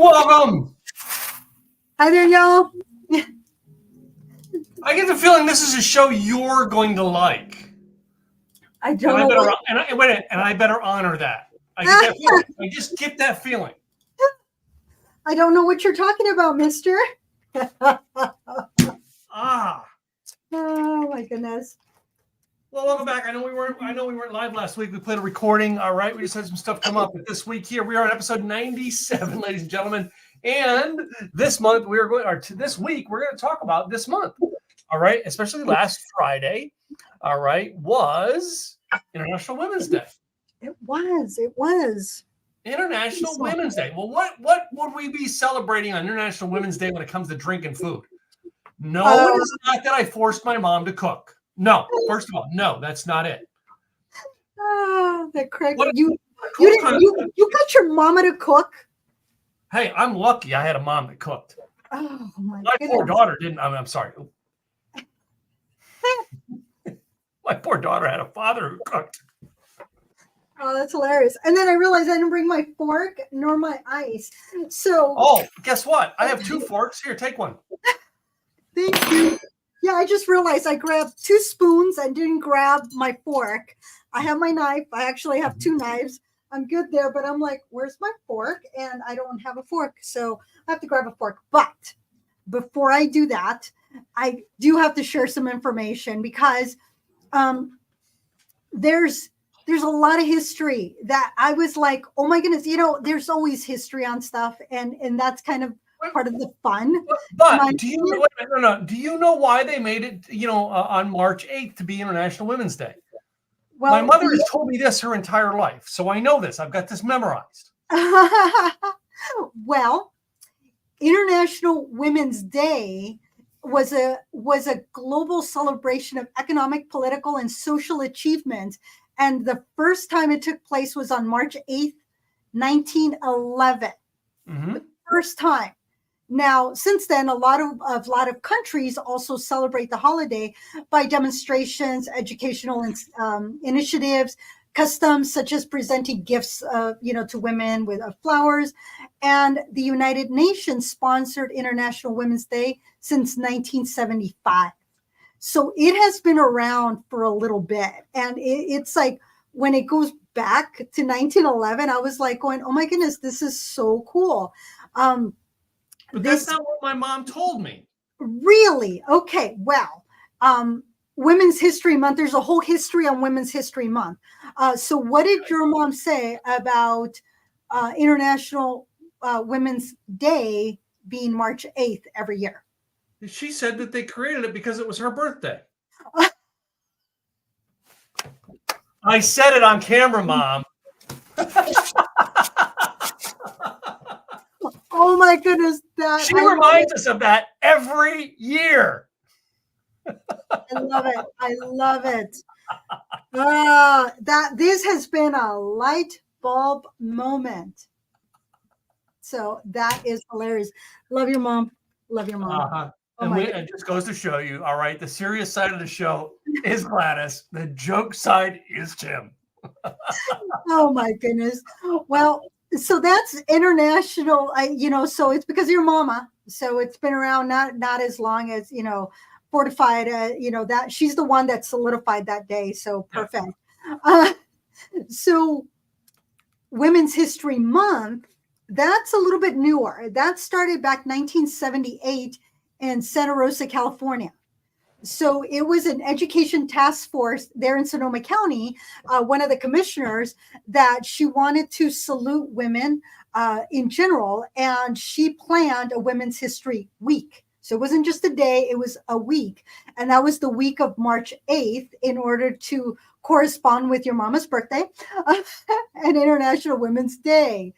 Welcome. Hi there, y'all. I get the feeling this is a show you're going to like. I don't know what. And I better honor that. I get that feeling. I just get that feeling. I don't know what you're talking about, mister. Oh my goodness. Well, welcome back. I know we weren't live last week. We played a recording. All right. We just had some stuff come up. But this week here, we are on episode 97, ladies and gentlemen. And this month this week, we're going to talk about this month. All right. Especially last Friday. All right. Was International Women's Day. It was. International Women's Day. Well, what would we be celebrating on International Women's Day when it comes to drinking food? No, it is not that I forced my mom to cook. No, first of all, no, that's not it. That Craig, you got your mama to cook? Hey, I'm lucky I had a mom that cooked. Oh my poor daughter didn't. I'm sorry. My poor daughter had a father who cooked. Oh, that's hilarious. And then I realized I didn't bring my fork nor my ice. So guess what? I have 2 forks. Here, take one. Thank you. Yeah, I just realized I grabbed 2 spoons and didn't grab my fork. I have my knife. I actually have 2 knives. I'm good there, but I'm like, where's my fork? And I don't have a fork, so I have to grab a fork. But before I do that, I do have to share some information because there's a lot of history that I was like, oh my goodness, there's always history on stuff, and that's kind of part of the fun. But do you know why they made it, on March 8th to be International Women's Day? Well, my mother has told me this her entire life, so I know this. I've got this memorized. Well, International Women's Day was a global celebration of economic, political, and social achievement. And the first time it took place was on March 8th, 1911. Mm-hmm. The first time. Now, since then, a lot of countries also celebrate the holiday by demonstrations, educational initiatives, customs such as presenting gifts, to women with flowers, and the United Nations sponsored International Women's Day since 1975. So it has been around for a little bit, and it's like when it goes back to 1911, I was like going, "Oh my goodness, this is so cool." But that's not what my mom told me. Really? Okay. Well, Women's History Month. There's a whole history on Women's History Month. So what did your mom say about International Women's Day being March 8th every year? She said that they created it because it was her birthday. I said it on camera, Mom. Oh my goodness! She reminds us of that every year. I love it. This has been a light bulb moment. So that is hilarious. Love your mom. Uh-huh. It just goes to show you, all right, the serious side of the show is Gladys. The joke side is Tim. Oh my goodness. Well, so that's international, so it's because of your mama. So it's been around not as long as, fortified, that she's the one that solidified that day. So perfect. So Women's History Month, that's a little bit newer. That started back 1978 in Santa Rosa, California. So it was an education task force there in Sonoma County, one of the commissioners, that she wanted to salute women in general, and she planned a Women's History Week. So it wasn't just a day, it was a week. And that was the week of March 8th in order to correspond with your mama's birthday and International Women's Day.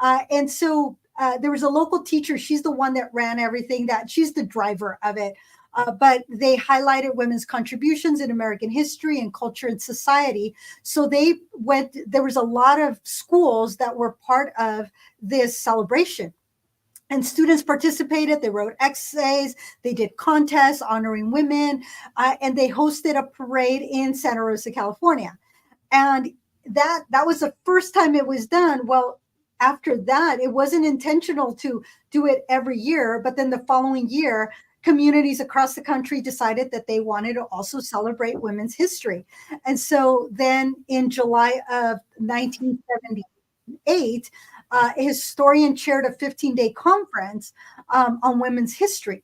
And so there was a local teacher. She's the one that ran everything, she's the driver of it. But they highlighted women's contributions in American history and culture and society. So there was a lot of schools that were part of this celebration. And students participated, they wrote essays, they did contests honoring women, and they hosted a parade in Santa Rosa, California. And that was the first time it was done. Well, after that, it wasn't intentional to do it every year, but then the following year, communities across the country decided that they wanted to also celebrate women's history. And so then in July of 1978, a historian chaired a 15-day conference on women's history.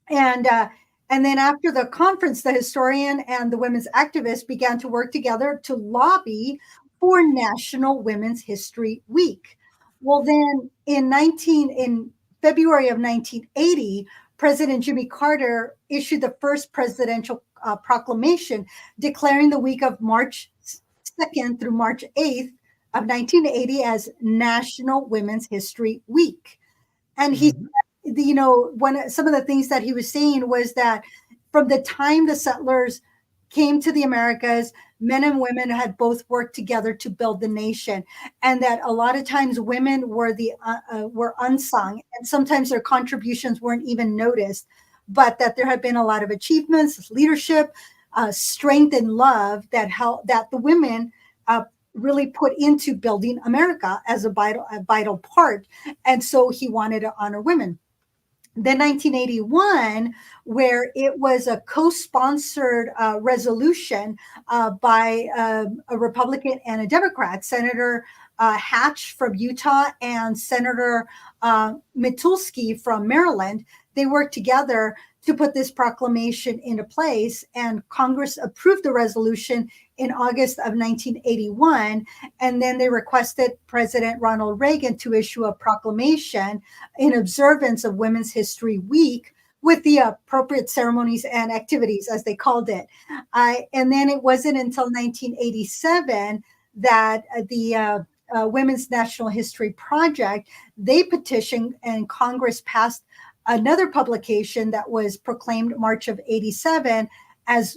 And then after the conference, the historian and the women's activist began to work together to lobby for National Women's History Week. Well, then in February of 1980, President Jimmy Carter issued the first presidential proclamation declaring the week of March 2nd through March 8th of 1980 as National Women's History Week. And he, some of the things that he was saying was that from the time the settlers came to the Americas, men and women had both worked together to build the nation, and that a lot of times women were were unsung, and sometimes their contributions weren't even noticed, but that there had been a lot of achievements, leadership, strength, and love that the women really put into building America as a vital part. And so he wanted to honor women. Then 1981, where it was a co-sponsored resolution by a Republican and a Democrat, Senator Hatch from Utah and Senator Mitulski from Maryland. They worked together to put this proclamation into place, and Congress approved the resolution in August of 1981. And then they requested President Ronald Reagan to issue a proclamation in observance of Women's History Week with the appropriate ceremonies and activities, as they called it. And then it wasn't until 1987 that the Women's National History Project, they petitioned, and Congress passed another publication that was proclaimed March of 87 as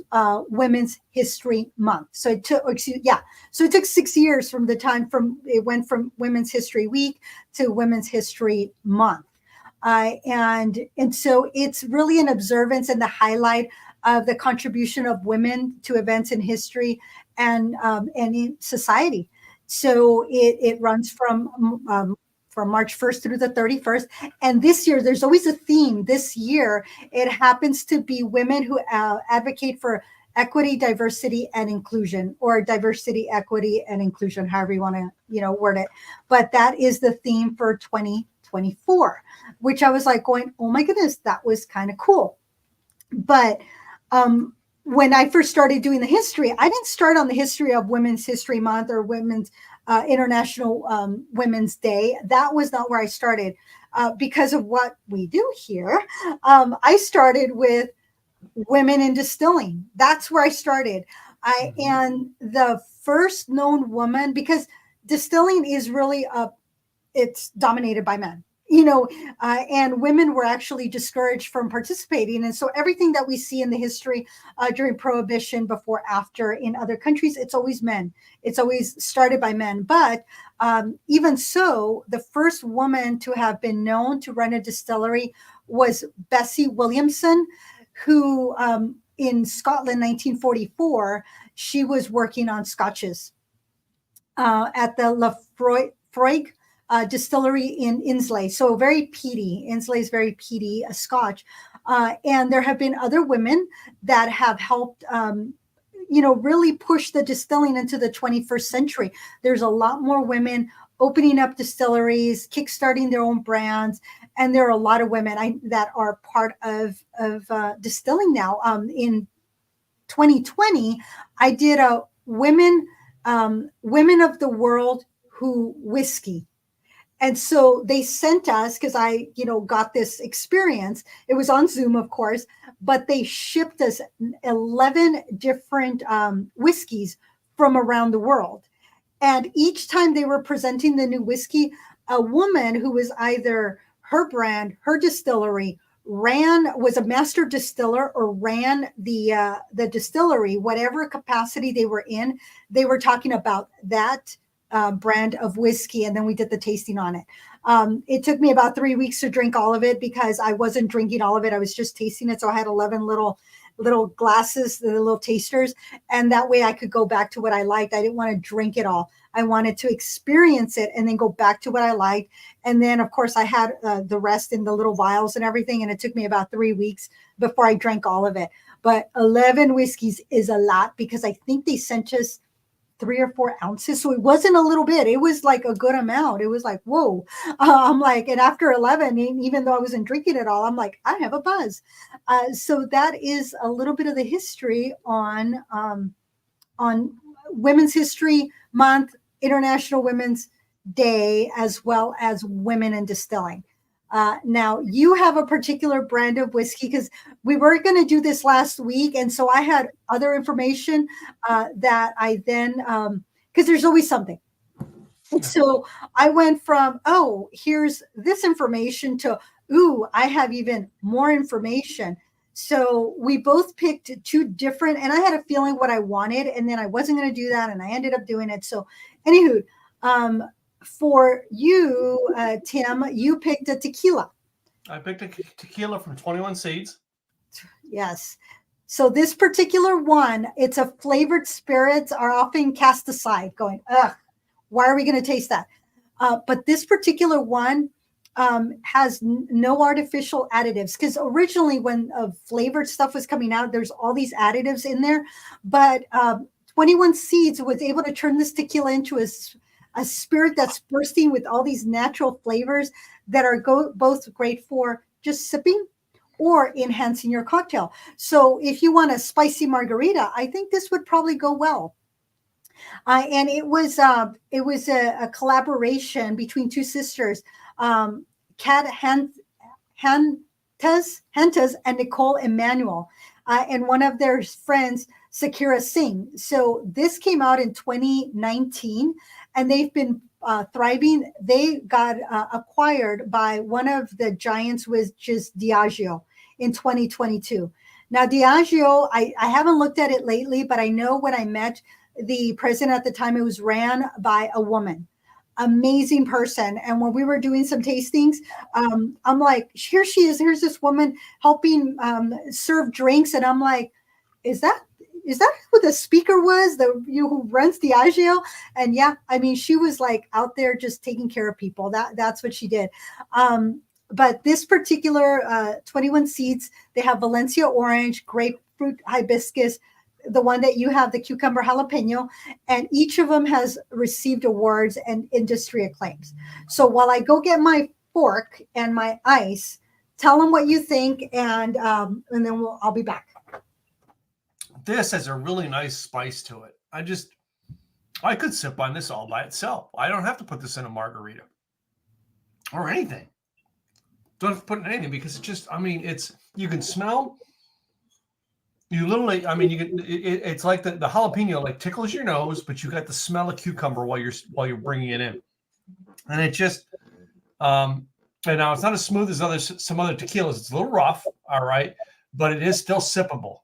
Women's History Month. So it took, so it took 6 years from the time it went from Women's History Week to Women's History Month. And so it's really an observance and the highlight of the contribution of women to events in history and in society. So it runs from March 1st through the 31st. And this year, there's always a theme. This year, it happens to be women who advocate for equity, diversity, and inclusion, or diversity, equity, and inclusion, however you want to, word it. But that is the theme for 2024, which I was like going, oh my goodness, that was kind of cool. But when I first started doing the history, I didn't start on the history of Women's History Month or Women's International Women's Day. That was not where I started because of what we do here. I started with women in distilling. That's where I started. And the first known woman, because distilling is really it's dominated by men. And women were actually discouraged from participating. And so everything that we see in the history during Prohibition, before, after, in other countries, it's always men. It's always started by men. But even so, the first woman to have been known to run a distillery was Bessie Williamson, who in Scotland, 1944, she was working on scotches at the Lafroig distillery in Insley. So very peaty. Insley is very peaty, a Scotch. And there have been other women that have helped, really push the distilling into the 21st century. There's a lot more women opening up distilleries, kickstarting their own brands. And there are a lot of women that are part of distilling now. In 2020, I did a women of the world who whiskey. And so they sent us, because I, got this experience. It was on Zoom, of course, but they shipped us 11 different whiskeys from around the world. And each time they were presenting the new whiskey, a woman who was either her brand, her distillery, was a master distiller or ran the distillery, whatever capacity they were in, they were talking about that brand of whiskey, and then we did the tasting on it. It took me about 3 weeks to drink all of it because I wasn't drinking all of it. I was just tasting it. So I had 11 little little glasses, the little tasters. And that way I could go back to what I liked. I didn't want to drink it all. I wanted to experience it and then go back to what I liked. And then, of course, I had the rest in the little vials and everything. And it took me about 3 weeks before I drank all of it. But 11 whiskeys is a lot because I think they sent us 3 or 4 ounces. So it wasn't a little bit. It was like a good amount. It was like, whoa. I'm like, and after 11, even though I wasn't drinking it all, I'm like, I have a buzz. So that is a little bit of the history on Women's History Month, International Women's Day, as well as Women in Distilling. Now, you have a particular brand of whiskey because we were going to do this last week. And so I had other information that I then, because there's always something. So I went from, oh, here's this information to, ooh, I have even more information. So we both picked 2 different, and I had a feeling what I wanted, and then I wasn't going to do that, and I ended up doing it. So anywho, for you, Tim, you picked a tequila. I picked a tequila from 21 Seeds. Yes. So this particular one, it's a flavored spirits are often cast aside going, ugh, why are we going to taste that? But this particular one has no artificial additives because originally when flavored stuff was coming out, there's all these additives in there. But 21 Seeds was able to turn this tequila into a spirit that's bursting with all these natural flavors that are both great for just sipping or enhancing your cocktail. So if you want a spicy margarita, I think this would probably go well. And it was a collaboration between 2 sisters, Kat Hantas and Nicole Emmanuel, and one of their friends, Sakira Singh. So this came out in 2019, and they've been thriving. They got acquired by one of the giants, which is Diageo, in 2022. Now, Diageo, I haven't looked at it lately, but I know when I met the president at the time, it was ran by a woman. Amazing person. And when we were doing some tastings, I'm like, here she is. Here's this woman helping serve drinks. And I'm like, is that who the speaker was, who runs Diageo? And yeah, I mean, she was like out there just taking care of people. That's what she did. But this particular 21 Seeds, they have Valencia orange, grapefruit hibiscus, the one that you have, the cucumber jalapeno, and each of them has received awards and industry acclaims. So while I go get my fork and my ice, tell them what you think, and then I'll be back. This has a really nice spice to it. I could sip on this all by itself. I don't have to put this in a margarita or anything. Don't have to put it in anything because you can smell. You literally, it's like the jalapeno like tickles your nose, but you got the smell of cucumber while you're bringing it in, and it just, and now it's not as smooth as some other tequilas. It's a little rough, all right, but it is still sippable.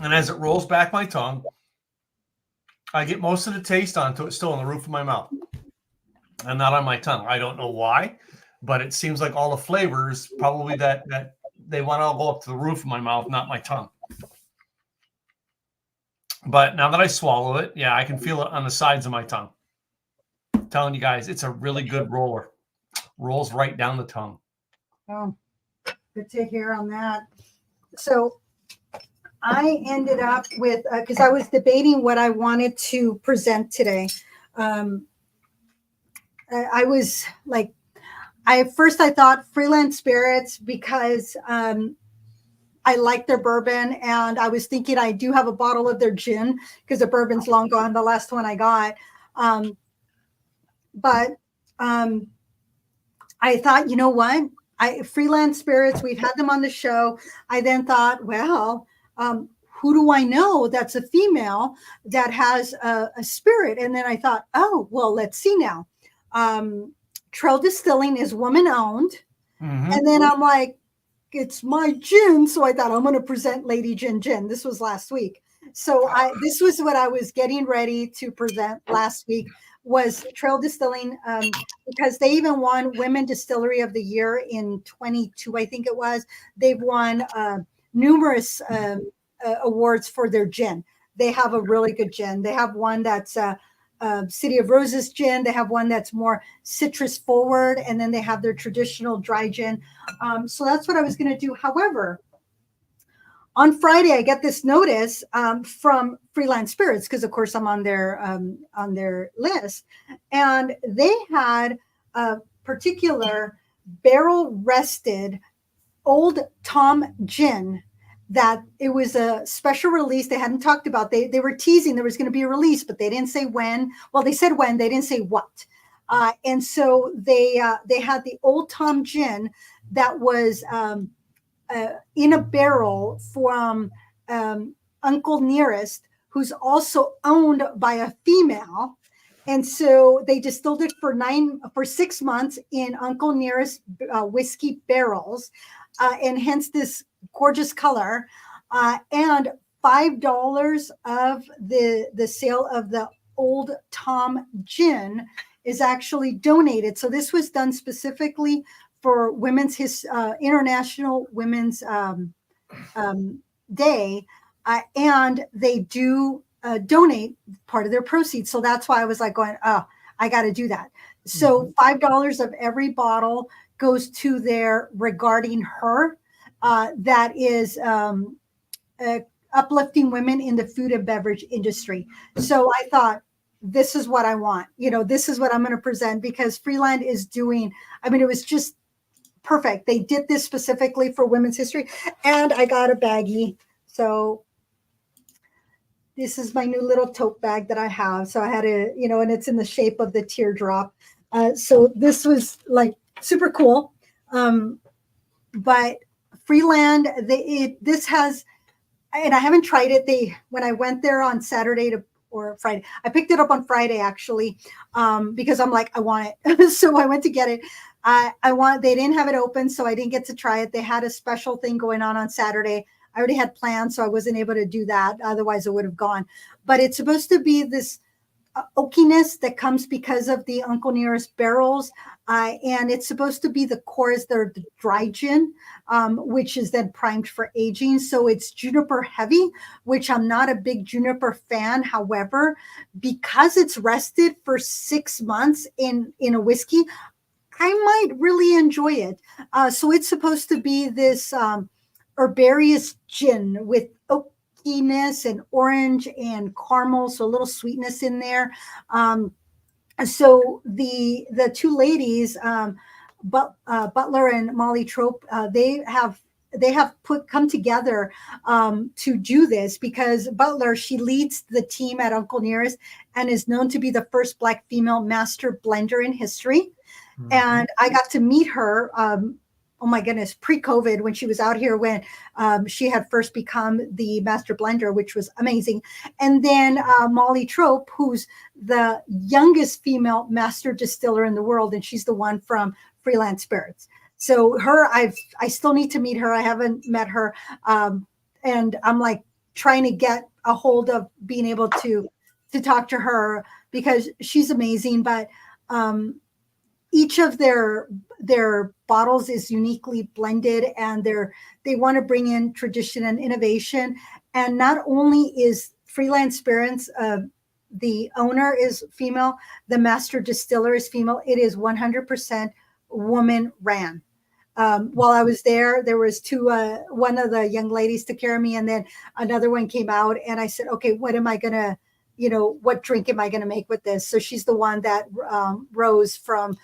And as it rolls back my tongue, I get most of the taste onto it still on the roof of my mouth and not on my tongue. I don't know why, but it seems like all the flavors probably that they want to go up to the roof of my mouth, not my tongue. But now that I swallow it, yeah, I can feel it on the sides of my tongue. I'm telling you guys, it's a really good roller. Rolls right down the tongue. Oh, good to hear on that. So I ended up with, because I was debating what I wanted to present today. I was like, I thought Freelance Spirits because I like their bourbon, and I was thinking I do have a bottle of their gin because the bourbon's long gone, the last one I got. But I thought, you know what? Freelance Spirits, we've had them on the show. I then thought, well, who do I know that's a female that has a spirit? And then I thought, oh, well, let's see now. Trail Distilling is woman owned. Mm-hmm. And then I'm like, it's my gin. So I thought I'm going to present Lady Gin Gin. This was last week. So this was what I was getting ready to present last week. was Trail Distilling, because they even won Women Distillery of the Year in 22, I think it was. They've won numerous awards for their gin. They have a really good gin. They have one that's City of Roses gin. They have one that's more citrus forward, and then they have their traditional dry gin. So that's what I was going to do. However, on Friday, I get this notice from Freelance Spirits, because of course I'm on their list, and they had a particular barrel rested Old Tom gin that it was a special release. They hadn't talked about. They were teasing there was going to be a release, but they didn't say when. Well, they said when. They didn't say what. And so they had the Old Tom gin that was in a barrel from Uncle Nearest, who's also owned by a female. And so they distilled it for 6 months in Uncle Nearest whiskey barrels, and hence this gorgeous color. And $5 of the sale of the Old Tom gin is actually donated. So this was done specifically for International Women's Day, and they do donate part of their proceeds. So that's why I was like going, oh, I got to do that. So $5 of every bottle goes to their Regarding Her, that is uplifting women in the food and beverage industry. So I thought, this is what I want. This is what I'm going to present, because Freeland is doing, it was just perfect. They did this specifically for Women's History, and I got a baggie. So this is my new little tote bag that I have. So I had to, and it's in the shape of the teardrop. So this was like super cool. But Freeland, this has, and I haven't tried it. When I went there on Saturday or Friday, I picked it up on Friday actually, because I'm like, I want it. So I went to get it. They didn't have it open, so I didn't get to try it. They had a special thing going on Saturday. I already had plans, so I wasn't able to do that. Otherwise I would have gone. But it's supposed to be this oakiness that comes because of the Uncle Nearest barrels. And it's supposed to be the core is the dry gin, which is then primed for aging. So it's juniper heavy, which I'm not a big juniper fan. However, because it's rested for 6 months in a whiskey, I might really enjoy it. So it's supposed to be this herbaceous gin with oakiness and orange and caramel, so a little sweetness in there. So the two ladies, Butler and Molly Trope, they have come together to do this, because Butler, she leads the team at Uncle Nearest and is known to be the first Black female master blender in history. Mm-hmm. And I got to meet her, oh my goodness, pre-COVID, when she was out here, when she had first become the master blender, which was amazing. And then Molly Trope, who's the youngest female master distiller in the world, and she's the one from Freelance Spirits. So her, I still need to meet her. I haven't met her. And I'm like trying to get a hold of being able to talk to her, because she's amazing. But each of their bottles is uniquely blended, and they want to bring in tradition and innovation. And not only is Freelance Spirits, the owner is female, the master distiller is female, it is 100% woman ran. While I was there was two, one of the young ladies took care of me, and then another one came out, and I said, okay, what am I going to, what drink am I going to make with this? So she's the one that Rose from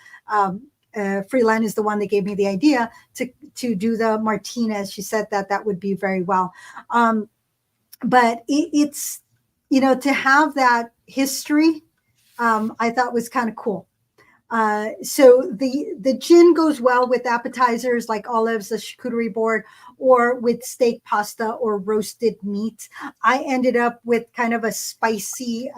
Freeland is the one that gave me the idea to do the Martinez. She said that would be very well. But it's, to have that history, I thought was kind of cool. So the gin goes well with appetizers like olives, a charcuterie board, or with steak, pasta, or roasted meat. I ended up with kind of a spicy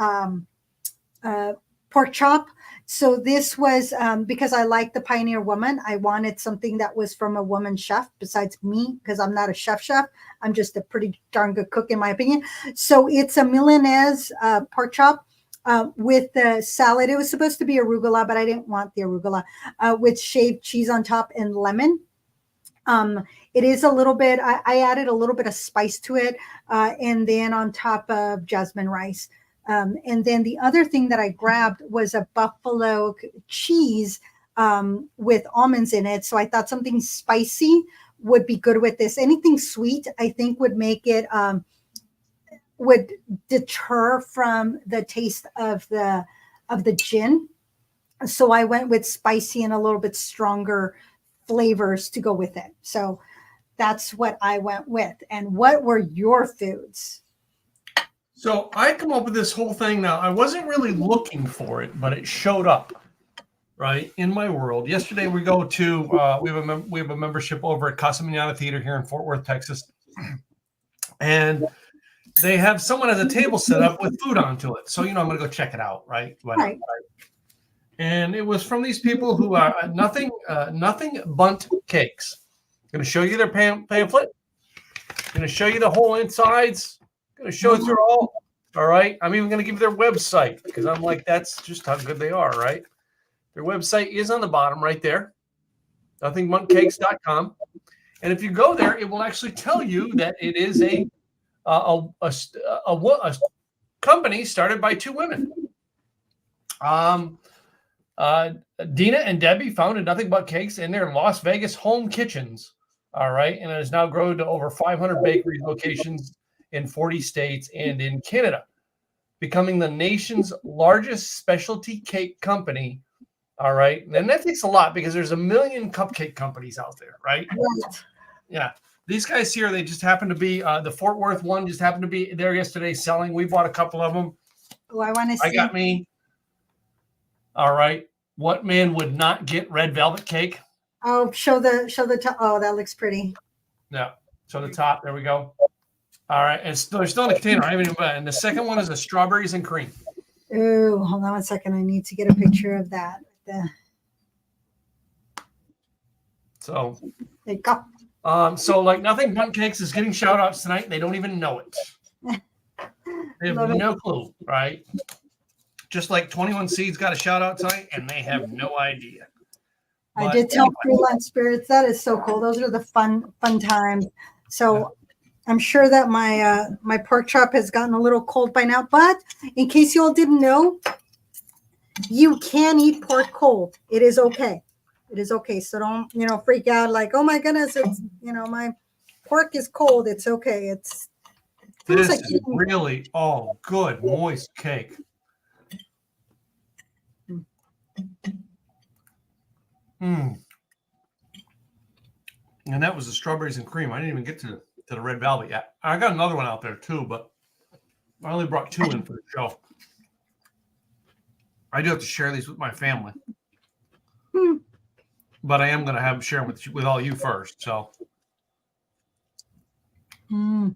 pork chop. So this was because I like the Pioneer Woman. I wanted something that was from a woman chef besides me, because I'm not a chef. I'm just a pretty darn good cook, in my opinion. So it's a Milanese pork chop. with the salad. It was supposed to be arugula, but I didn't want the arugula, with shaved cheese on top and lemon. It is a little bit, I added a little bit of spice to it, and then on top of jasmine rice. And then the other thing that I grabbed was a buffalo cheese with almonds in it. So I thought something spicy would be good with this. Anything sweet, I think, would make it, would deter from the taste of the gin. So I went with spicy and a little bit stronger flavors to go with it. So that's what I went with. And what were your foods? So I come up with this whole thing now. I wasn't really looking for it, but it showed up right in my world. Yesterday we go to we have a membership over at Casa Manana Theater here in Fort Worth, Texas, and they have someone at a table set up with food onto it. So I'm going to go check it out, right? Right. And it was from these people who are nothing bunt cakes. Going to show you their pamphlet. Going to show you the whole insides. Going to show it through all. All right. I'm even going to give you their website because I'm like, that's just how good they are, right? Their website is on the bottom right there. nothingbuntcakes.com. And if you go there, it will actually tell you that it is a company started by two women. Dina and Debbie founded Nothing But Cakes in their Las Vegas home kitchens. All right. And it has now grown to over 500 bakery locations in 40 states and in Canada, becoming the nation's largest specialty cake company. All right. And that takes a lot because there's a million cupcake companies out there, right? Right. Yeah. These guys here, they just happen to be, the Fort Worth one just happened to be there yesterday selling. We bought a couple of them. Oh, I want to see. I got me. All right. What man would not get red velvet cake? Oh, show the top. Oh, that looks pretty. Yeah. So the top, there we go. All right. And they're still in the container. I haven't even, and the second one is the strawberries and cream. Oh, hold on one second. I need to get a picture of that. So There you go. So like Nothing But Cakes is getting shout outs tonight. And they don't even know it. They have no clue, right? Just like 21 Seeds got a shout out tonight and they have no idea. I did tell Freelance Spirits. That is so cool. Those are the fun times. So I'm sure that my pork chop has gotten a little cold by now. But in case you all didn't know, you can eat pork cold. It is okay. It is okay. So don't freak out like, oh my goodness, it's my pork is cold. It's okay. This is really good moist cake. And that was the strawberries and cream. I didn't even get to the red velvet yet. I got another one out there too, but I only brought two in for the show. I do have to share these with my family. But I am going to share them with all you first. So. Even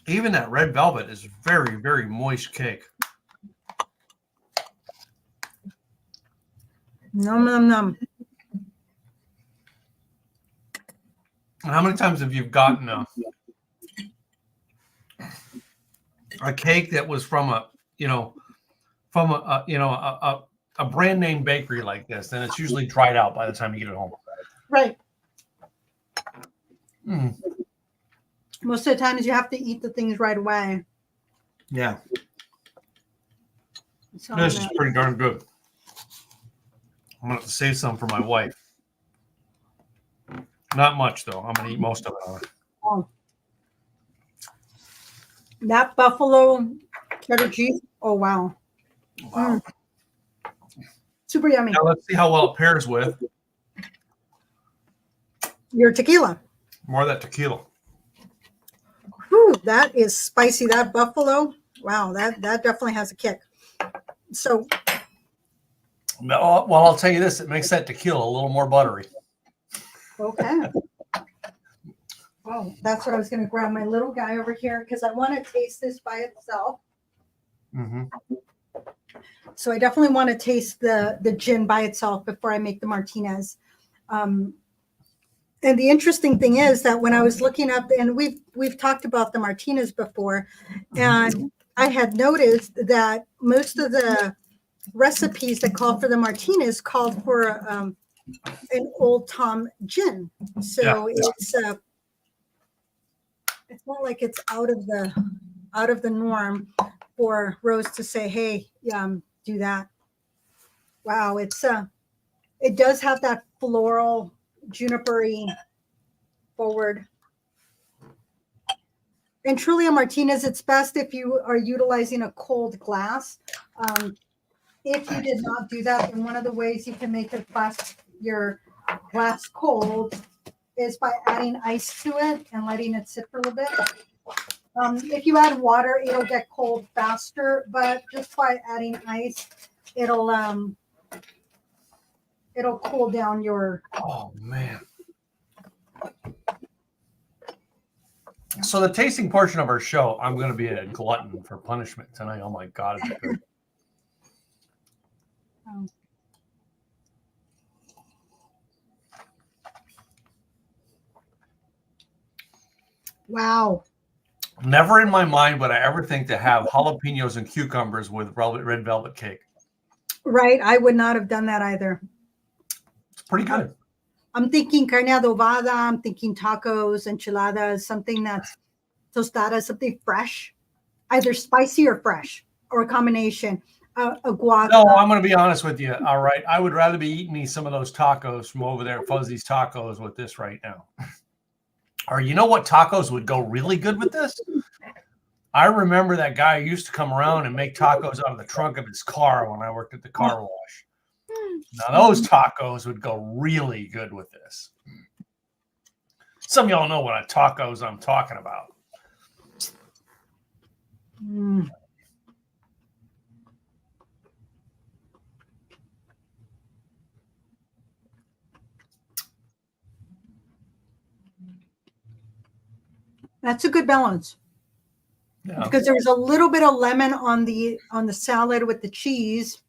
that red velvet is very, very moist cake. Nom, nom, nom. How many times have you gotten a cake that was from a brand name bakery like this, and it's usually dried out by the time you get it home? Right. Most of the times you have to eat the things right away. Yeah. This is pretty darn good. I'm going to have to save some for my wife. Not much, though. I'm going to eat most of it. Oh. That buffalo cheddar cheese. Oh, wow. Super yummy. Now let's see how well it pairs with your tequila. More of that tequila. Whew, that is spicy. That buffalo. Wow, that definitely has a kick. So. Well, I'll tell you this. It makes that tequila a little more buttery. Okay. Oh, that's what I was going to grab my little guy over here because I want to taste this by itself. So I definitely want to taste the gin by itself before I make the Martinez. And the interesting thing is that when I was looking up, and we've talked about the Martinez before, and I had noticed that most of the recipes that call for the Martinez called for an Old Tom gin. So it's not like it's out of the norm for Rose to say, "Hey, do that." Wow, it does have that floral, junipery forward. And truly a Martinez, it's best if you are utilizing a cold glass. If you did not do that, then one of the ways you can make your glass cold is by adding ice to it and letting it sit for a little bit. If you add water, it'll get cold faster, but just by adding ice, it'll cool down your. Oh man. So the tasting portion of our show, I'm going to be a glutton for punishment tonight. Oh my God, it's good. Wow. Never in my mind would I ever think to have jalapenos and cucumbers with red velvet cake. Right. I would not have done that either. It's pretty good. I'm thinking carne adobada. I'm thinking tacos, enchiladas, something that's tostada, something fresh, either spicy or fresh, or a combination. A guac. No, I'm going to be honest with you. All right. I would rather be eating me some of those tacos from over there, Fuzzy's Tacos, with this right now. Or you know what tacos would go really good with this? I remember that guy who used to come around and make tacos out of the trunk of his car when I worked at the car wash. Now those tacos would go really good with this. Some of y'all know what tacos I'm talking about. Mm. That's a good balance. Yeah. Because there was a little bit of lemon on the salad with the cheese,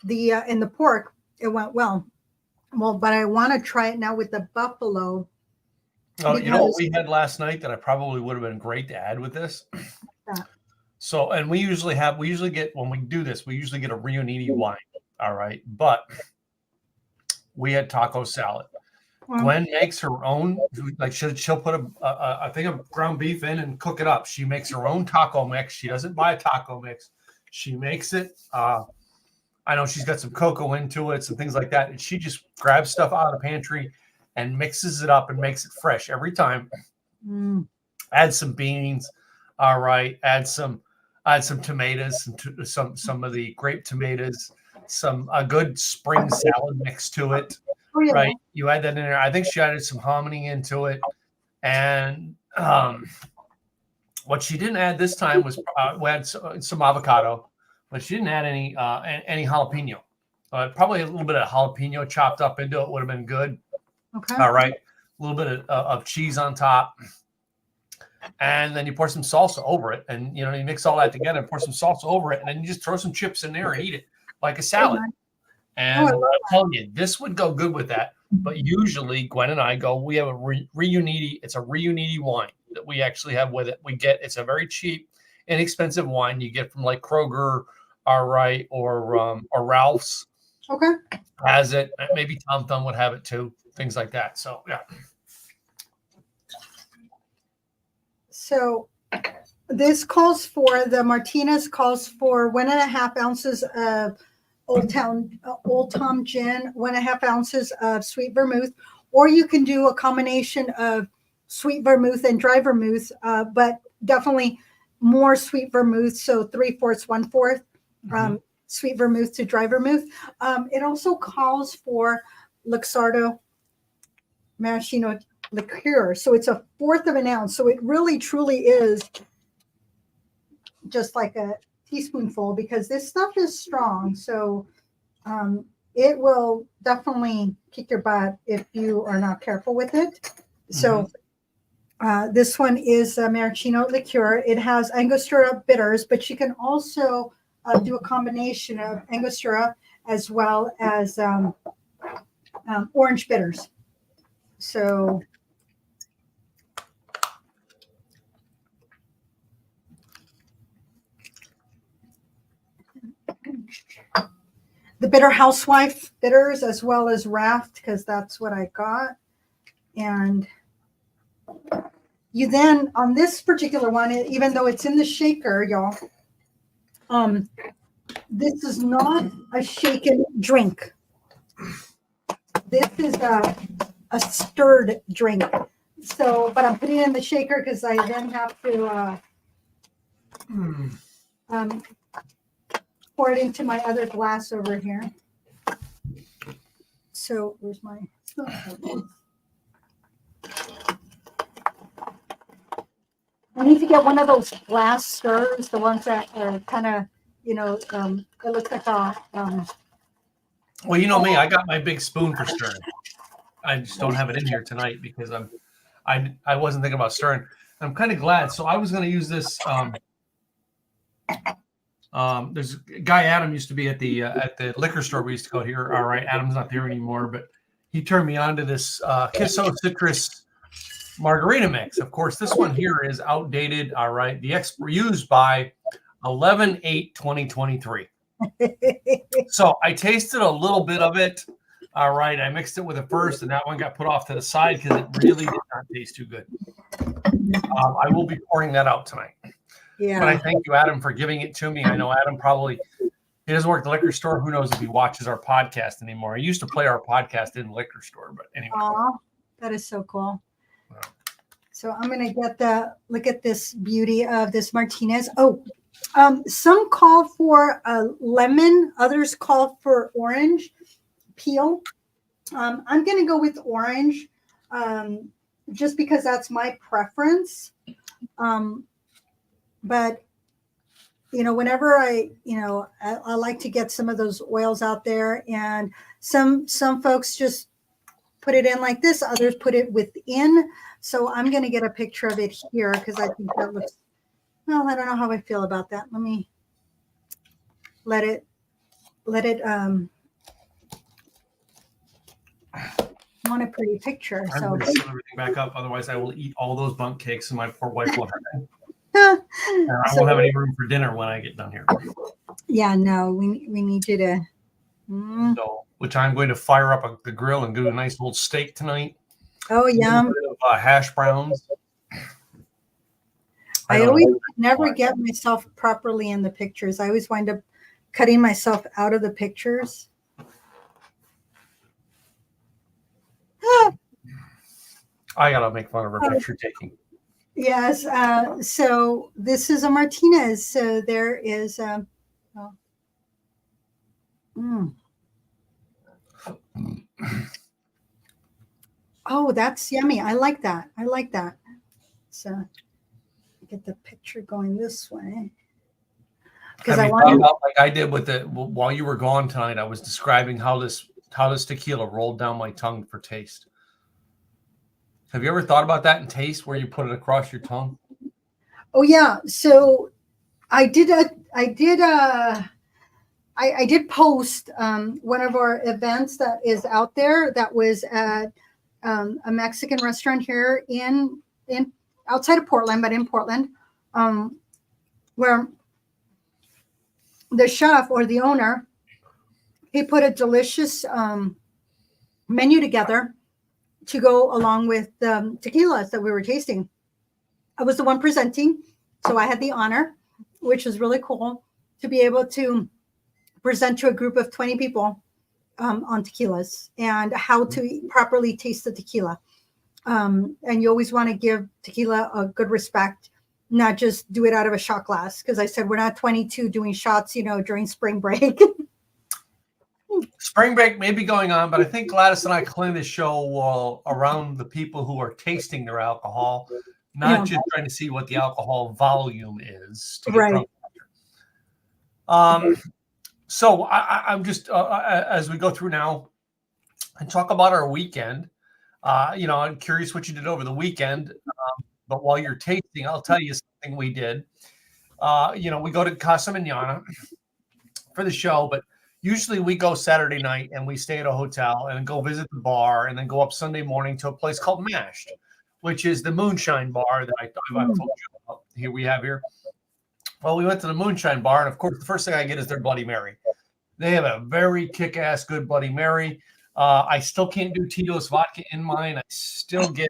and the pork. It went well. Well, but I want to try it now with the buffalo. Oh, you know what we had last night that I probably would have been great to add with this? So, and we usually get, when we do this, we usually get a Riunini wine. All right. But we had taco salad. Gwen makes her own, like she'll put a thing of ground beef in and cook it up. She makes her own taco mix. She doesn't buy a taco mix. She makes it. I know she's got some cocoa into it, some things like that. And she just grabs stuff out of the pantry and mixes it up and makes it fresh every time. Add some beans. All right. Add some tomatoes, some of the grape tomatoes, a good spring salad mix to it. Right. You add that in there. I think she added some hominy into it. And what she didn't add this time was we had some avocado, but she didn't add any jalapeno. Probably a little bit of jalapeno chopped up into it would have been good. Okay. All right. A little bit of cheese on top. And then you pour some salsa over it. And, you mix all that together and pour some salsa over it. And then you just throw some chips in there and eat it like a salad. And I'm telling you, this would go good with that. But usually Gwen and I we have a Riuniti. It's a Riuniti wine that we actually have with it. It's a very cheap, inexpensive wine you get from like Kroger, all right, or Ralph's. Okay. Has it. Maybe Tom Thumb would have it too. Things like that. So, yeah. So this the Martinez calls for 1.5 ounces of Old Tom gin, 1.5 ounces of sweet vermouth, or you can do a combination of sweet vermouth and dry vermouth, but definitely more sweet vermouth. So 3/4, 1/4 sweet vermouth to dry vermouth. It also calls for Luxardo maraschino liqueur. So it's 1/4 of an ounce. So it really truly is just like a teaspoonful, because this stuff is strong. So it will definitely kick your butt if you are not careful with it. So this one is a maraschino liqueur. It has Angostura bitters, but you can also do a combination of Angostura as well as orange bitters. So the Bitter Housewife bitters as well as Raft, because that's what I got. And you then, on this particular one, even though it's in the shaker, y'all, this is not a shaken drink. This is a stirred drink. So, but I'm putting it in the shaker because I then have to pour it into my other glass over here. So, where's my... I need to get one of those glass stirrers, the ones that are kind of, it looks like a... Well, you know me, I got my big spoon for stirring. I just don't have it in here tonight because I wasn't thinking about stirring. I'm kind of glad. So I was going to use this. There's a guy, Adam, used to be at the liquor store we used to go here. All right, Adam's not there anymore, but he turned me on to this Kisso Citrus margarita mix. Of course, this one here is outdated. All right, the used by 11/8/2023. So I tasted a little bit of it. All right, I mixed it with it first, and that one got put off to the side because it really did not taste too good. I will be pouring that out tonight. Yeah. But I thank you, Adam, for giving it to me. I know Adam he doesn't work at the liquor store. Who knows if he watches our podcast anymore? He used to play our podcast in the liquor store, but anyway. Aw, that is so cool. Wow. So I'm going to look at this beauty of this Martinez. Oh, some call for lemon, others call for orange peel. I'm going to go with orange just because that's my preference. But, whenever I like to get some of those oils out there, and some folks just put it in like this, others put it within. So I'm going to get a picture of it here because I think that looks, well, I don't know how I feel about that. Let me let it I want a pretty picture. I'm So going to seal everything back up. Otherwise, I will eat all those bunk cakes and my poor wife will hurt. I won't have any room for dinner when I get done here. Yeah, no, we need you to. So, which I'm going to fire up the grill and do a nice little steak tonight. Oh, yum. Hash browns. I always never get myself properly in the pictures. I always wind up cutting myself out of the pictures. I gotta make fun of her picture taking. Yes. So this is a Martinez. So there is. Oh, that's yummy. I like that. So get the picture going this way. Because I want like I did with it while you were gone tonight. I was describing how this tequila rolled down my tongue for taste. Have you ever thought about that in taste, where you put it across your tongue? Oh yeah. So I did post one of our events that is out there that was at a Mexican restaurant here in outside of Portland, but in Portland, where the chef or the owner, he put a delicious menu together to go along with the tequilas that we were tasting. I was the one presenting, so I had the honor, which was really cool, to be able to present to a group of 20 people on tequilas and how to properly taste the tequila. And you always want to give tequila a good respect, not just do it out of a shot glass. Because I said, we're not 22 doing shots, during spring break. Spring break may be going on, but I think Gladys and I clean this show around the people who are tasting their alcohol, not just trying to see what the alcohol volume is. To get drunk. So I'm just, as we go through now and talk about our weekend, I'm curious what you did over the weekend. But while you're tasting, I'll tell you something we did. We go to Casa Manana for the show, but usually we go Saturday night and we stay at a hotel and go visit the bar and then go up Sunday morning to a place called Mashed, which is the moonshine bar that I've told you about. Here we have here. Well, we went to the moonshine bar, and of course, the first thing I get is their Bloody Mary. They have a very kick-ass good Bloody Mary. I still can't do Tito's vodka in mine. I still get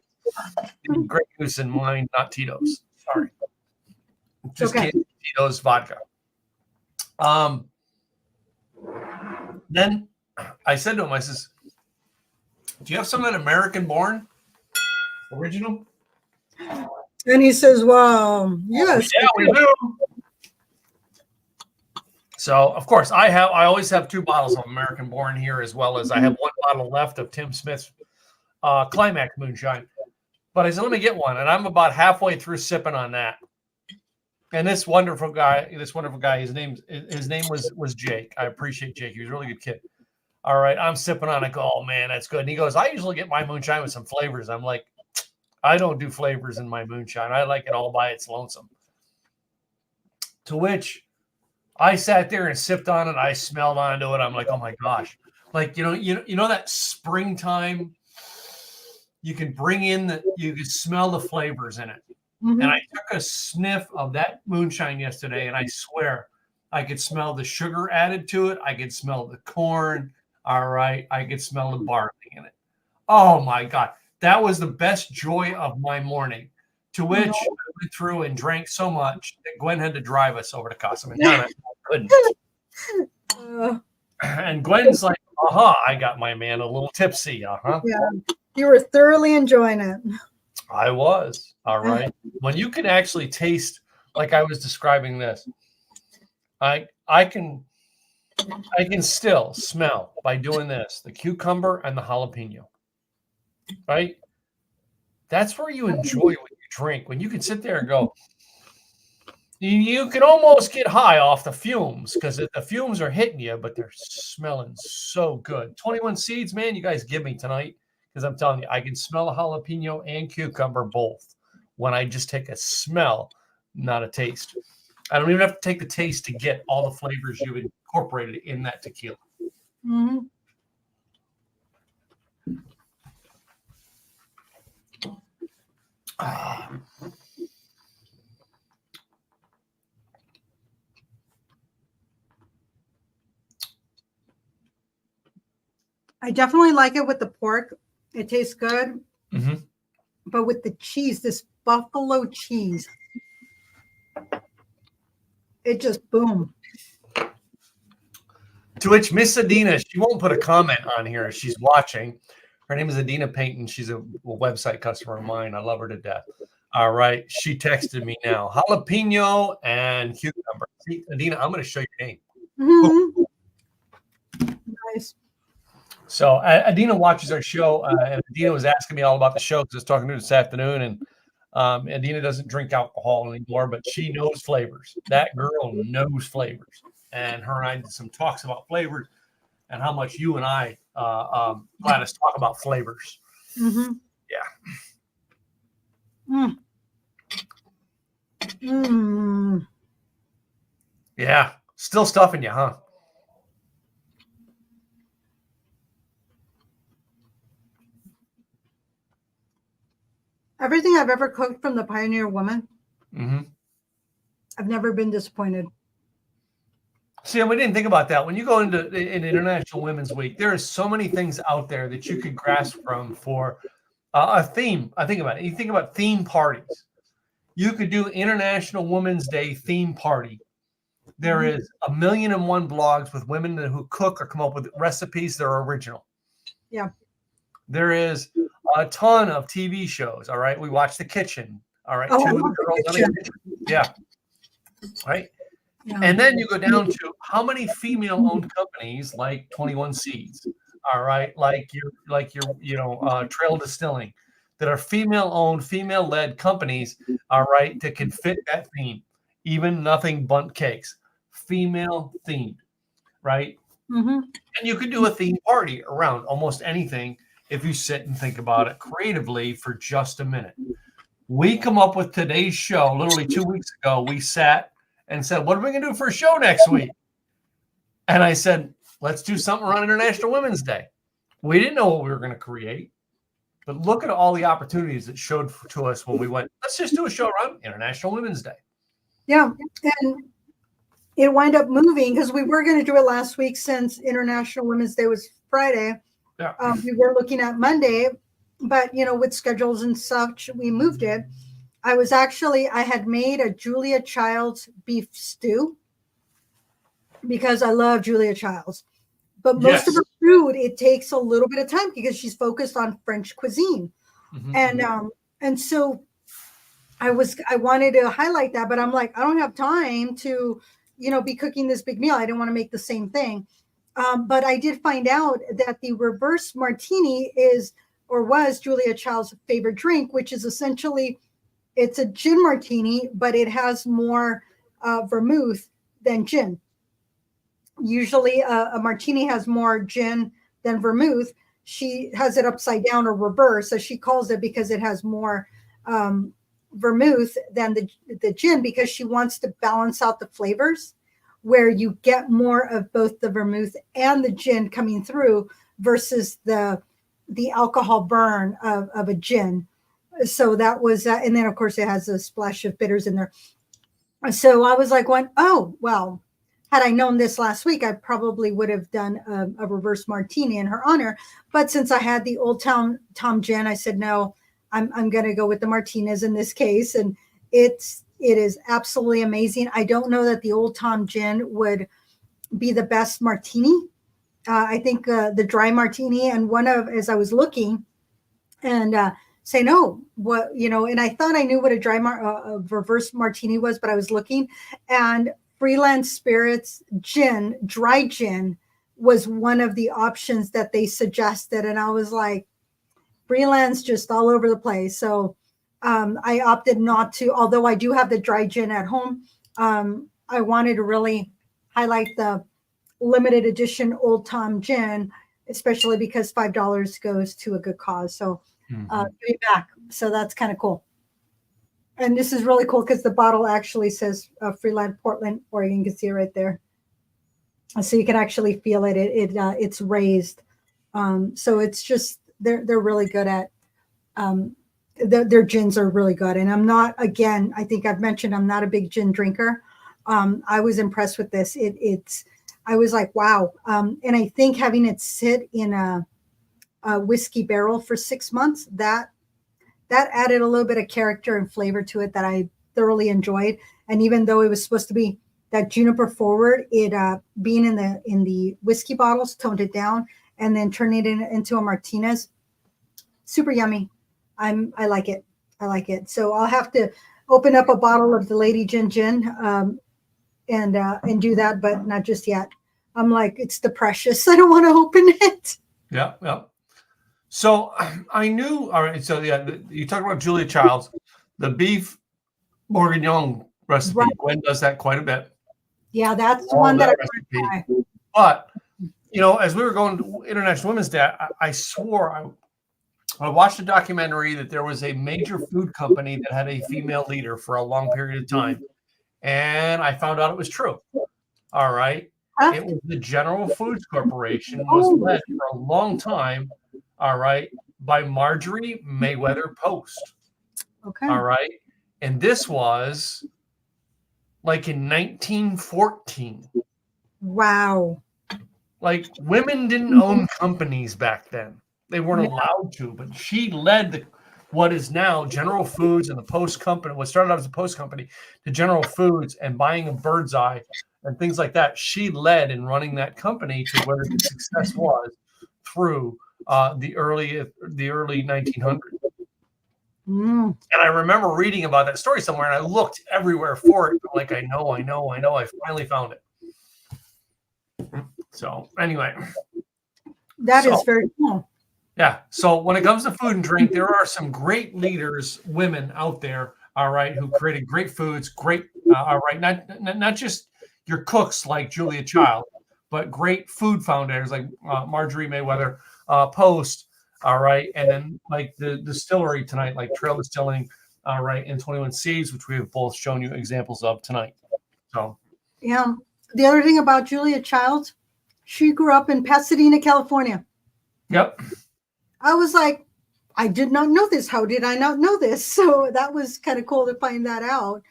the Grey Goose in mine, not Tito's. Sorry. Just can't do Tito's vodka. Then I said to him, I says, do you have some of that American-born original? And he says, well, yes. Yeah, we do. So, of course, I always have 2 bottles of American-born here, as well as I have 1 bottle left of Tim Smith's Climax Moonshine. But I said, let me get one. And I'm about halfway through sipping on that. And this wonderful guy, his name was Jake. I appreciate Jake. He was a really good kid. All right, I'm sipping on it. Oh, man, that's good. And he goes, I usually get my moonshine with some flavors. I'm like, I don't do flavors in my moonshine. I like it all by its lonesome. To which I sat there and sipped on it. I smelled onto it. I'm like, oh my gosh. Like, you know that springtime, you can bring in you can smell the flavors in it. Mm-hmm. And I took a sniff of that moonshine yesterday, and I swear I could smell the sugar added to it. I could smell the corn. All right. I could smell the barley in it. Oh my God. That was the best joy of my morning, to which I went through and drank so much that Gwen had to drive us over to Casa Montana. I couldn't. And Gwen's like, I got my man a little tipsy. Yeah, you were thoroughly enjoying it. I was. All right. When you can actually taste, like I was describing this, I can still smell, by doing this, the cucumber and the jalapeno. Right? That's where you enjoy what you drink. When you can sit there and go, you can almost get high off the fumes, because the fumes are hitting you, but they're smelling so good. 21 Seeds, man, you guys give me tonight, because I'm telling you, I can smell a jalapeno and cucumber both when I just take a smell, not a taste. I don't even have to take the taste to get all the flavors you've incorporated in that tequila. Mm-hmm. I definitely like it with the pork. It tastes good. Mm-hmm. But with the cheese, this buffalo cheese, it just boom. To which Miss Adina, she won't put a comment on here if she's watching. Her name is Adina Payton. She's a website customer of mine. I love her to death. All right. She texted me now. Jalapeno and cucumber. See, Adina, I'm going to show you your name. Mm-hmm. Nice. So Adina watches our show, and Adina was asking me all about the show because I was talking to her this afternoon. And Adina doesn't drink alcohol anymore, but she knows flavors. That girl knows flavors. And her and I did some talks about flavors and how much you and I, Gladys, talk about flavors. Mm-hmm. Yeah. Yeah. Still stuffing you, huh? Everything I've ever cooked from the Pioneer Woman, mm-hmm. I've never been disappointed. See, and we didn't think about that. When you go into International Women's Week, there are so many things out there that you could grasp from for a theme. I think about it. You think about theme parties. You could do International Women's Day theme party. There is 1,000,001 blogs with women who cook or come up with recipes that are original. Yeah. There is a ton of TV shows. All right. We watch The Kitchen. All right. Oh, Two girls on the kitchen. Yeah. Right. Yeah. And then you go down to how many female-owned companies like 21 Seeds, all right, like your Trail Distilling, that are female-owned, female-led companies, all right, that can fit that theme. Even Nothing Bundt Cakes, female-themed, right? Mm-hmm. And you could do a theme party around almost anything if you sit and think about it creatively for just a minute. We come up with today's show literally 2 weeks ago. We sat and said, what are we going to do for a show next week? And I said, let's do something around International Women's Day. We didn't know what we were going to create, but look at all the opportunities that showed to us when we went, let's just do a show around International Women's Day. Yeah. And it wound up moving because we were going to do it last week since International Women's Day was Friday. Yeah. We were looking at Monday, but with schedules and such, we moved it. I had made a Julia Child's beef stew because I love Julia Child's. But most of her food, it takes a little bit of time because she's focused on French cuisine. And so I wanted to highlight that, but I'm like, I don't have time to, be cooking this big meal. I didn't want to make the same thing. But I did find out that the reverse martini was Julia Child's favorite drink, which is essentially, it's a gin martini, but it has more vermouth than gin. Usually a martini has more gin than vermouth. She has it upside down or reverse. So she calls it because it has more vermouth than the gin, because she wants to balance out the flavors where you get more of both the vermouth and the gin coming through versus the alcohol burn of a gin. So that was, and then of course it has a splash of bitters in there. So I was like, oh, well, had I known this last week, I probably would have done a reverse martini in her honor. But since I had the Old Tom gin, I said, no, I'm going to go with the Martinez in this case. And it is absolutely amazing. I don't know that the Old Tom gin would be the best martini. I think the dry martini, and as I was looking and saying, oh, what, and I thought I knew what a reverse martini was, but I was looking, and Freeland Spirits gin, dry gin, was one of the options that they suggested. And I was like, Freeland's just all over the place. So I opted not to, although I do have the dry gin at home. I wanted to really highlight the limited edition Old Tom gin, especially because $5 goes to a good cause. So give it back. So that's kind of cool. And this is really cool because the bottle actually says Freeland, Portland, Oregon. You can see it right there. So you can actually feel it. It's raised. So it's just, they're really good at, their gins are really good. And I'm not, again, I think I've mentioned, I'm not a big gin drinker. I was impressed with this. I was like, wow. And I think having it sit in a whiskey barrel for 6 months, that added a little bit of character and flavor to it that I thoroughly enjoyed. And even though it was supposed to be that juniper forward, it being in the whiskey bottles toned it down, and then turning it into a Martinez, super yummy. I like it. I like it. So I'll have to open up a bottle of the Lady Gin and do that, but not just yet. I'm like, it's the precious. I don't want to open it. Yeah. So I knew. All right. So yeah, you talk about Julia Child's, the beef bourguignon recipe. Right. Gwen does that quite a bit. Yeah, that's the one that I want to try. But as we were going to International Women's Day, I swore I watched a documentary that there was a major food company that had a female leader for a long period of time, and I found out it was true. All right. It was the General Foods Corporation, was led for a long time, all right, by Marjorie Mayweather Post. Okay. All right. And this was like in 1914. Wow. Like, women didn't own companies back then. They weren't allowed to, but she led what is now General Foods and the Post Company, what started out as a Post Company, to General Foods and buying a Bird's Eye and things like that. She led in running that company to where the success was through the early 1900s. And I remember reading about that story somewhere, and I looked everywhere for it. I'm like, I know. I finally found it. So anyway. That is very cool. Yeah. So when it comes to food and drink, there are some great leaders, women out there, all right, who created great foods, great, all right, not just your cooks like Julia Child, but great food founders like Marjorie Mayweather Post, all right, and then like the distillery tonight, like Trail Distilling, all right, and 21 Seeds, which we have both shown you examples of tonight. So yeah, the other thing about Julia Child, she grew up in Pasadena, California. Yep. I was like, I did not know this. How did I not know this? So that was kind of cool to find that out.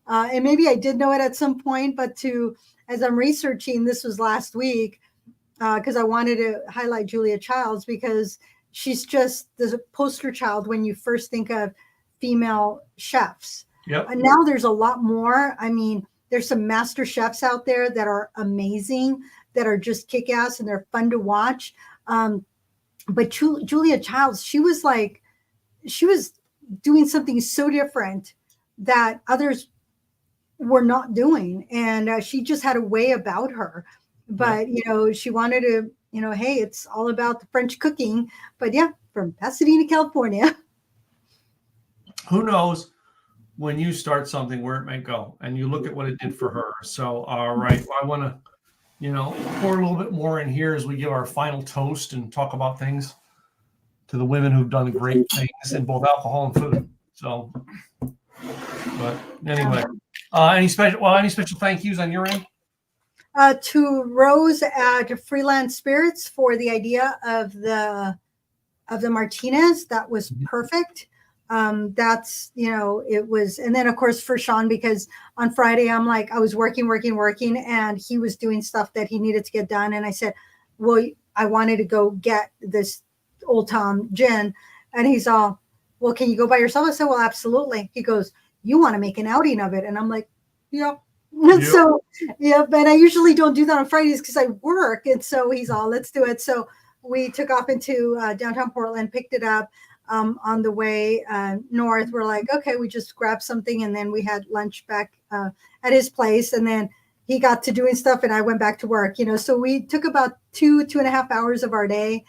And maybe I did know it at some point, but as I'm researching, this was last week, because I wanted to highlight Julia Childs because she's just the poster child when you first think of female chefs. Yep. And now there's a lot more. I mean, there's some master chefs out there that are amazing, that are just kick-ass and they're fun to watch. But Julia Childs, she was doing something so different that others were not doing. And she just had a way about her. But, she wanted to, hey, it's all about the French cooking. But yeah, from Pasadena, California. Who knows when you start something where it may go, and you look at what it did for her. So, all right, I want to, pour a little bit more in here as we give our final toast and talk about things to the women who've done great things in both alcohol and food. So, but anyway, any special thank yous on your end? To Rose at Freelance Spirits for the idea of the Martinez. That was perfect. That's, it was, and then of course for Sean, because on Friday I'm like, I was working, and he was doing stuff that he needed to get done. And I said, well, I wanted to go get this Old Tom gin. And he's all, well, can you go by yourself? I said, well, absolutely. He goes, you want to make an outing of it? And I'm like, yeah. Yep. So, yeah, but I usually don't do that on Fridays because I work. And so he's all, let's do it. So we took off into downtown Portland, picked it up. On the way north, we're like, okay, we just grabbed something, and then we had lunch back at his place, and then he got to doing stuff, and I went back to work. So we took about 2.5 hours of our day,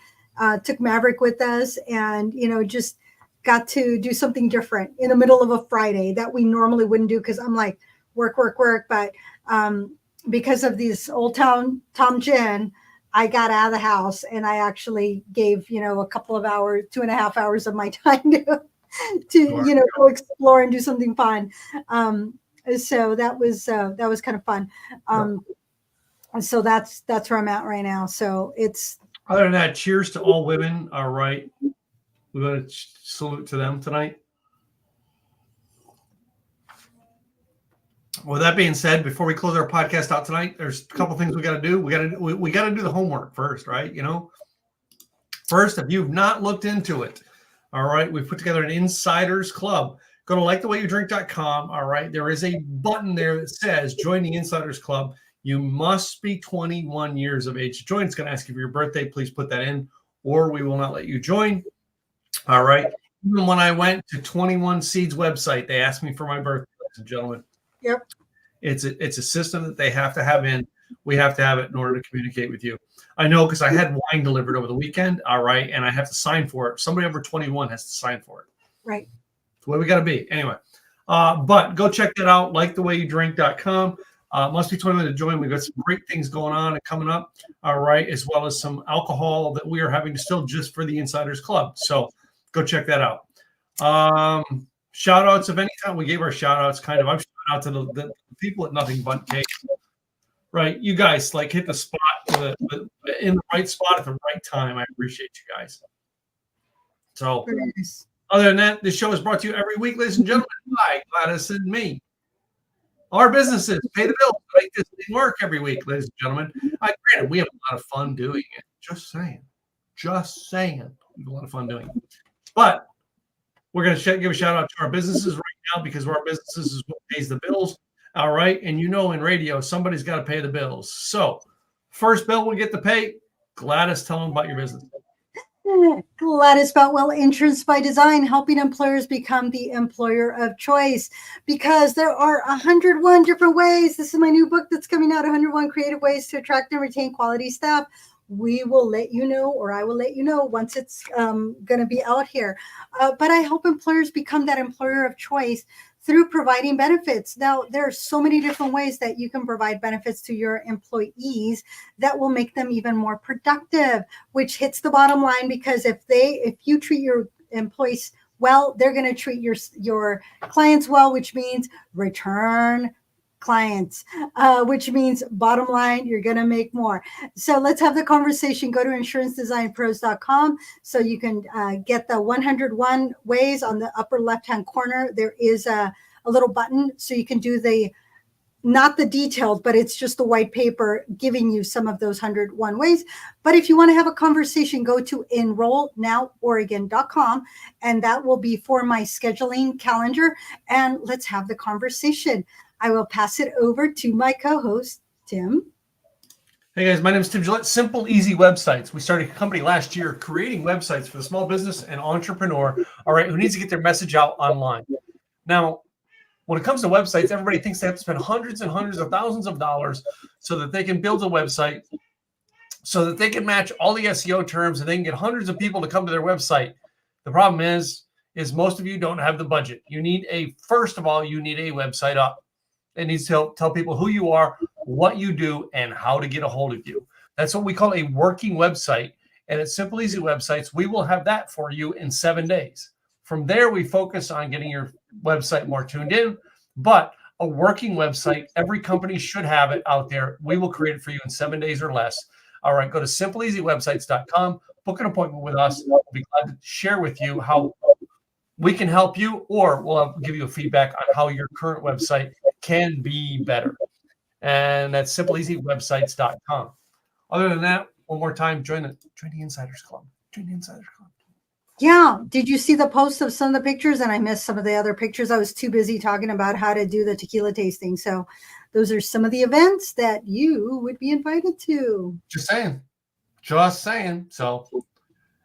took Maverick with us, and just got to do something different in the middle of a Friday that we normally wouldn't do, because I'm like work, but because of this Old Tom gin, I got out of the house, and I actually gave, a couple of hours, 2.5 hours of my time to go explore and do something fun. So that was kind of fun. So that's where I'm at right now. So it's, other than that, cheers to all women. All right. We want to salute to them tonight. With that being said, before we close our podcast out tonight, there's a couple things we got to do. We got to do the homework first, right? First, if you've not looked into it, all right, we've put together an Insiders Club. Go to likethewayyoudrink.com. All right, there is a button there that says join the Insiders Club. You must be 21 years of age to join. It's going to ask you for your birthday. Please put that in, or we will not let you join. All right. Even when I went to 21 Seeds website, they asked me for my birthday, ladies and gentlemen. Yep. It's a system that they have to have in. We have to have it in order to communicate with you. I know, because I had wine delivered over the weekend. All right. And I have to sign for it. Somebody over 21 has to sign for it. Right. That's the way we got to be. Anyway, but go check that out. Likethewayyoudrink.com. Must be 21 to join. We've got some great things going on and coming up. All right. As well as some alcohol that we are having distilled just for the Insiders Club. So go check that out. Shout outs of any time. We gave our shout outs kind of. I'm shouting out to the people at Nothing But Cake. Right. You guys hit the spot in the right spot at the right time. I appreciate you guys. So other than that, this show is brought to you every week, ladies and gentlemen, by Gladys and me. Our businesses pay the bills to make this thing work every week, ladies and gentlemen. Granted, we have a lot of fun doing it. Just saying. We have a lot of fun doing it. But we're going to give a shout out to our businesses right now, because our businesses is what pays the bills. All right. And in radio, somebody's got to pay the bills. So first bill we get to pay. Gladys, tell them about your business. Gladys Boutwell Insurance by Design, helping employers become the employer of choice, because there are 101 different ways. This is my new book that's coming out, 101 Creative Ways to Attract and Retain Quality Staff. We will let you know, or I will let you know once it's going to be out here. But I help employers become that employer of choice through providing benefits. Now, there are so many different ways that you can provide benefits to your employees that will make them even more productive, which hits the bottom line, because if you treat your employees well, they're going to treat your clients well, which means return clients, which means bottom line, you're going to make more. So let's have the conversation. Go to insurancedesignpros.com so you can get the 101 ways. On the upper left-hand corner, there is a a little button so you can do not the details, but it's just the white paper giving you some of those 101 ways. But if you want to have a conversation, go to enrollnoworegon.com, and that will be for my scheduling calendar. And let's have the conversation. I will pass it over to my co-host, Tim. Hey guys, my name is Tim Gillette. Simple, easy websites. We started a company last year creating websites for the small business and entrepreneur, all right, who needs to get their message out online. Now, when it comes to websites, everybody thinks they have to spend hundreds and hundreds of thousands of dollars so that they can build a website, so that they can match all the SEO terms and they can get hundreds of people to come to their website. The problem is most of you don't have the budget. First of all, you need a website up. It needs to tell people who you are, what you do, and how to get a hold of you. That's what we call a working website. And at Simple Easy Websites, we will have that for you in 7 days. From there, we focus on getting your website more tuned in, but a working website, every company should have it out there. We will create it for you in 7 days or less. All right, go to simpleeasywebsites.com, book an appointment with us. We'll be glad to share with you how we can help you, or we'll give you a feedback on how your current website can be better. And that's simpleeasywebsites.com. Other than that, one more time, join the Insiders Club. Join the Insiders Club. Yeah. Did you see the post of some of the pictures? And I missed some of the other pictures. I was too busy talking about how to do the tequila tasting. So those are some of the events that you would be invited to. Just saying. So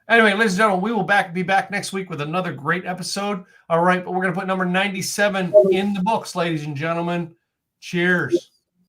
anyway, ladies and gentlemen, we will be back next week with another great episode. All right, but we're going to put number 97 in the books, ladies and gentlemen. Cheers.